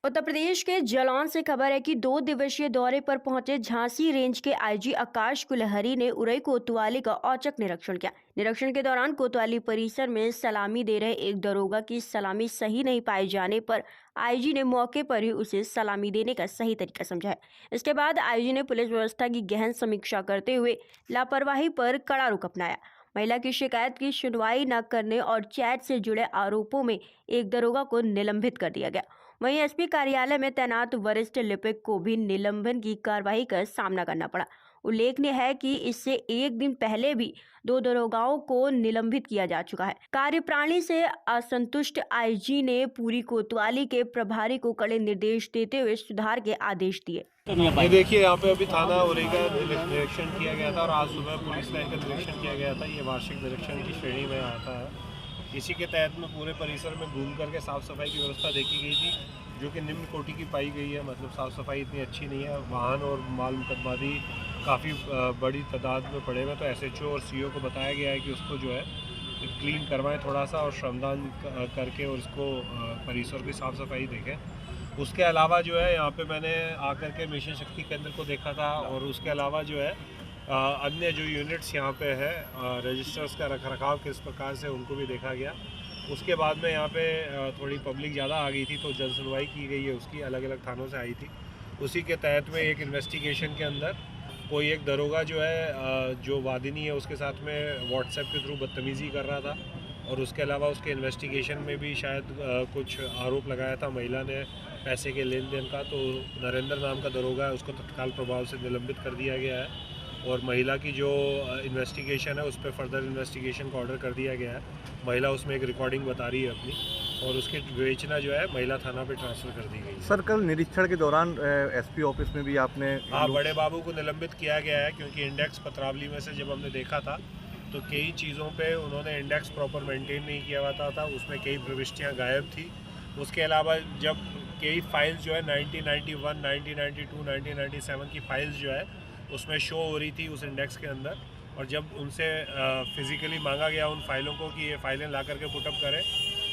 उत्तर प्रदेश के जालौन से खबर है कि 2 दिवसीय दौरे पर पहुंचे झांसी रेंज के आईजी आकाश कुलहरी ने उरई कोतवाली का औचक निरीक्षण किया। निरीक्षण के दौरान कोतवाली परिसर में सलामी दे रहे एक दरोगा की सलामी सही नहीं पाए जाने पर आईजी ने मौके पर ही उसे सलामी देने का सही तरीका समझाया। इसके बाद आईजी ने पुलिस व्यवस्था की गहन समीक्षा करते हुए लापरवाही पर कड़ा रुख अपनाया। महिला की शिकायत की सुनवाई न करने और चैट से जुड़े आरोपों में एक दरोगा को निलंबित कर दिया गया। वहीं एसपी कार्यालय में तैनात वरिष्ठ लिपिक को भी निलंबन की कार्रवाई का सामना करना पड़ा। उल्लेखनीय है कि इससे एक दिन पहले भी 2 दरोगाओं को निलंबित किया जा चुका है। कार्यप्रणाली से असंतुष्ट आईजी ने पूरी कोतवाली के प्रभारी को कड़े निर्देश देते हुए सुधार के आदेश दिए। ये देखिए, यहाँ पे अभी थाना उरई का निरीक्षण किया गया था और आज सुबह पुलिस लाइन का निरीक्षण किया गया था। ये वार्षिक निरीक्षण की श्रेणी में आता है। इसी के तहत में पूरे परिसर में घूम करके साफ़ सफाई की व्यवस्था देखी गई थी, जो कि निम्न कोटि की पाई गई है। मतलब साफ़ सफाई इतनी अच्छी नहीं है। वाहन और माल मुकदमादी काफ़ी बड़ी तादाद में पड़े हुए, तो एसएचओ और सीओ को बताया गया है कि उसको जो है क्लीन करवाएं थोड़ा सा और श्रमदान करके और इसको परिसर की साफ़ सफाई देखें। उसके अलावा जो है यहाँ पे मैंने आकर के मिशन शक्ति केंद्र को देखा था और उसके अलावा जो है अन्य जो यूनिट्स यहाँ पे है रजिस्टर्स का रखरखाव किस प्रकार से उनको भी देखा गया। उसके बाद में यहाँ पे थोड़ी पब्लिक ज़्यादा आ गई थी, तो जन सुनवाई की गई है, उसकी अलग अलग थानों से आई थी। उसी के तहत में एक इन्वेस्टिगेशन के अंदर कोई एक दरोगा जो है जो वादिनी है उसके साथ में व्हाट्सएप के थ्रू बदतमीज़ी कर रहा था और उसके अलावा उसके इन्वेस्टिगेशन में भी शायद कुछ आरोप लगाया था महिला ने पैसे के लेन देन का। तो नरेंद्र नाम का दरोगा है, उसको तत्काल प्रभाव से निलंबित कर दिया गया है और महिला की जो इन्वेस्टिगेशन है उस पर फर्दर इन्वेस्टिगेशन का ऑर्डर कर दिया गया है। महिला उसमें एक रिकॉर्डिंग बता रही है अपनी और उसकी विवेचना जो है महिला थाना पे ट्रांसफ़र कर दी गई है। सर, कल निरीक्षण के दौरान एसपी ऑफिस में भी आपने बड़े बाबू को निलंबित किया गया है, क्योंकि इंडेक्स पत्रावली में से जब हमने देखा था तो कई चीज़ों पे उन्होंने इंडेक्स प्रॉपर मेंटेन नहीं किया हुआ था, उसमें कई प्रविष्टियाँ गायब थी। उसके अलावा जब कई फाइल्स जो है 1991, 1992, 1997 की फाइल्स जो है उसमें शो हो रही थी उस इंडेक्स के अंदर, और जब उनसे फिज़िकली मांगा गया उन फाइलों को कि ये फाइलें ला करके पुटअप करें,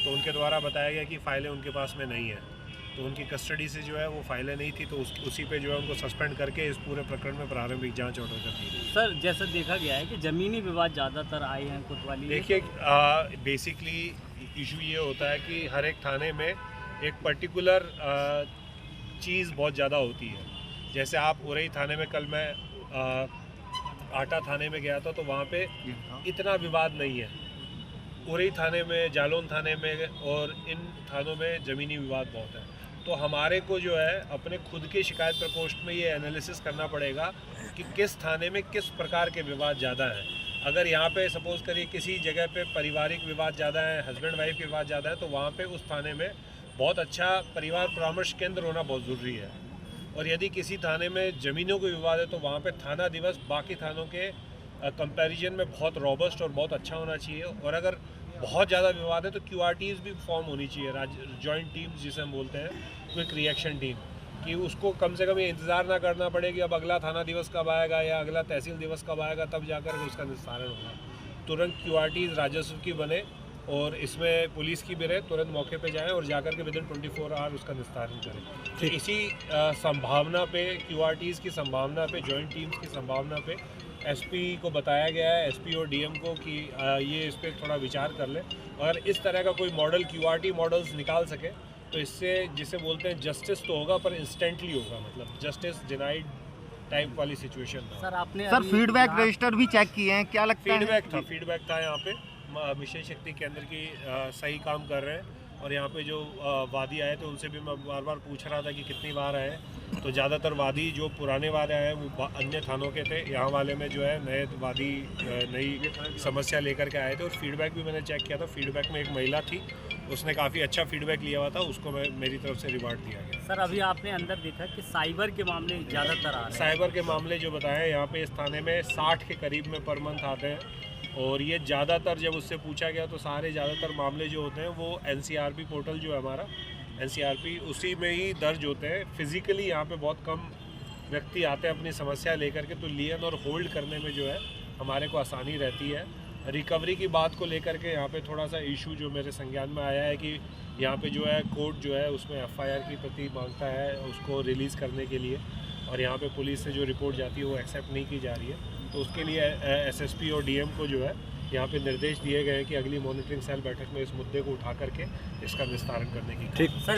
तो उनके द्वारा बताया गया कि फ़ाइलें उनके पास में नहीं है। तो उनकी कस्टडी से जो है वो फाइलें नहीं थी, तो उसी पे जो है उनको सस्पेंड करके इस पूरे प्रकरण में प्रारंभिक जांच ऑर्डर कर दी गई। सर, जैसा देखा गया है कि ज़मीनी विवाद ज़्यादातर आए हैं कोतवाली में। देखिए, बेसिकली इशू ये होता है कि हर एक थाने में एक पर्टिकुलर चीज़ बहुत ज़्यादा होती है। जैसे आप उरई थाने में, कल मैं आटा थाने में गया था तो वहाँ पे इतना विवाद नहीं है। उरई थाने में, जालौन थाने में और इन थानों में ज़मीनी विवाद बहुत है। तो हमारे को जो है अपने खुद के शिकायत प्रकोष्ठ में ये एनालिसिस करना पड़ेगा कि किस थाने में किस प्रकार के विवाद ज़्यादा हैं। अगर यहाँ पे सपोज़ करिए किसी जगह पे पारिवारिक विवाद ज़्यादा है, हस्बैंड वाइफ के विवाद ज़्यादा है, तो वहाँ पे उस थाने में बहुत अच्छा परिवार परामर्श केंद्र होना बहुत ज़रूरी है। और यदि किसी थाने में ज़मीनों के विवाद है तो वहाँ पे थाना दिवस बाकी थानों के कंपैरिजन में बहुत रॉबस्ट और बहुत अच्छा होना चाहिए। और अगर बहुत ज़्यादा विवाद है तो QRTs भी फॉर्म होनी चाहिए, जॉइंट टीम्स जिसे हम बोलते हैं, क्विक रिएक्शन टीम, कि उसको कम से कम ये इंतज़ार ना करना पड़े कि अब अगला थाना दिवस कब आएगा या अगला तहसील दिवस कब आएगा तब जाकर उसका निस्तारण होगा। तुरंत QRTs राजस्व की बने और इसमें पुलिस की भी रहे, तुरंत मौके पे जाएं और जाकर के विदिन 24 आवर उसका निस्तारण करें। तो इसी संभावना पे, QRTs की संभावना पे, जॉइंट टीम्स की संभावना पे एसपी को बताया गया है, एसपी और डीएम को, कि ये इस पर थोड़ा विचार कर लें। अगर इस तरह का कोई मॉडल QRT मॉडल्स निकाल सके तो इससे, जिसे बोलते हैं, जस्टिस तो होगा पर इंस्टेंटली होगा, मतलब जस्टिस डिनाइड टाइप वाली सिचुएशन। सर फीडबैक रजिस्टर भी चेक किए हैं, क्या लगता है? फीडबैक था यहाँ पे। मिशन शक्ति केंद्र की सही काम कर रहे हैं और यहाँ पे जो वादी आए थे उनसे भी मैं बार बार पूछ रहा था कि कितनी बार आए, तो ज़्यादातर वादी जो पुराने वाले आए वो अन्य थानों के थे। यहाँ वाले में जो है नए वादी नई समस्या लेकर के आए थे। और फीडबैक भी मैंने चेक किया था, फीडबैक में एक महिला थी, उसने काफ़ी अच्छा फीडबैक लिया हुआ था, उसको मेरी तरफ से रिवार्ड दिया गया। सर, अभी आपने अंदर देखा कि साइबर के मामले ज़्यादातर आ रहे हैं। साइबर के मामले जो बताए यहाँ पे इस थाने में 60 के करीब में पर मंथ आते हैं, और ये ज़्यादातर जब उससे पूछा गया तो सारे ज़्यादातर मामले जो होते हैं वो NCRP पोर्टल जो है हमारा, NCRP उसी में ही दर्ज होते हैं। फिज़िकली यहाँ पे बहुत कम व्यक्ति आते हैं अपनी समस्या लेकर के, तो लियन और होल्ड करने में जो है हमारे को आसानी रहती है। रिकवरी की बात को लेकर के यहाँ पे थोड़ा सा इशू जो मेरे संज्ञान में आया है कि यहाँ पे जो है कोर्ट जो है उसमें एफआईआर की प्रति मांगता है उसको रिलीज़ करने के लिए, और यहाँ पे पुलिस से जो रिपोर्ट जाती है वो एक्सेप्ट नहीं की जा रही है। तो उसके लिए एसएसपी और डीएम को जो है यहाँ पे निर्देश दिए गए हैं कि अगली मॉनिटरिंग सेल बैठक में इस मुद्दे को उठा करके इसका निस्तारण करने की ठीक सर।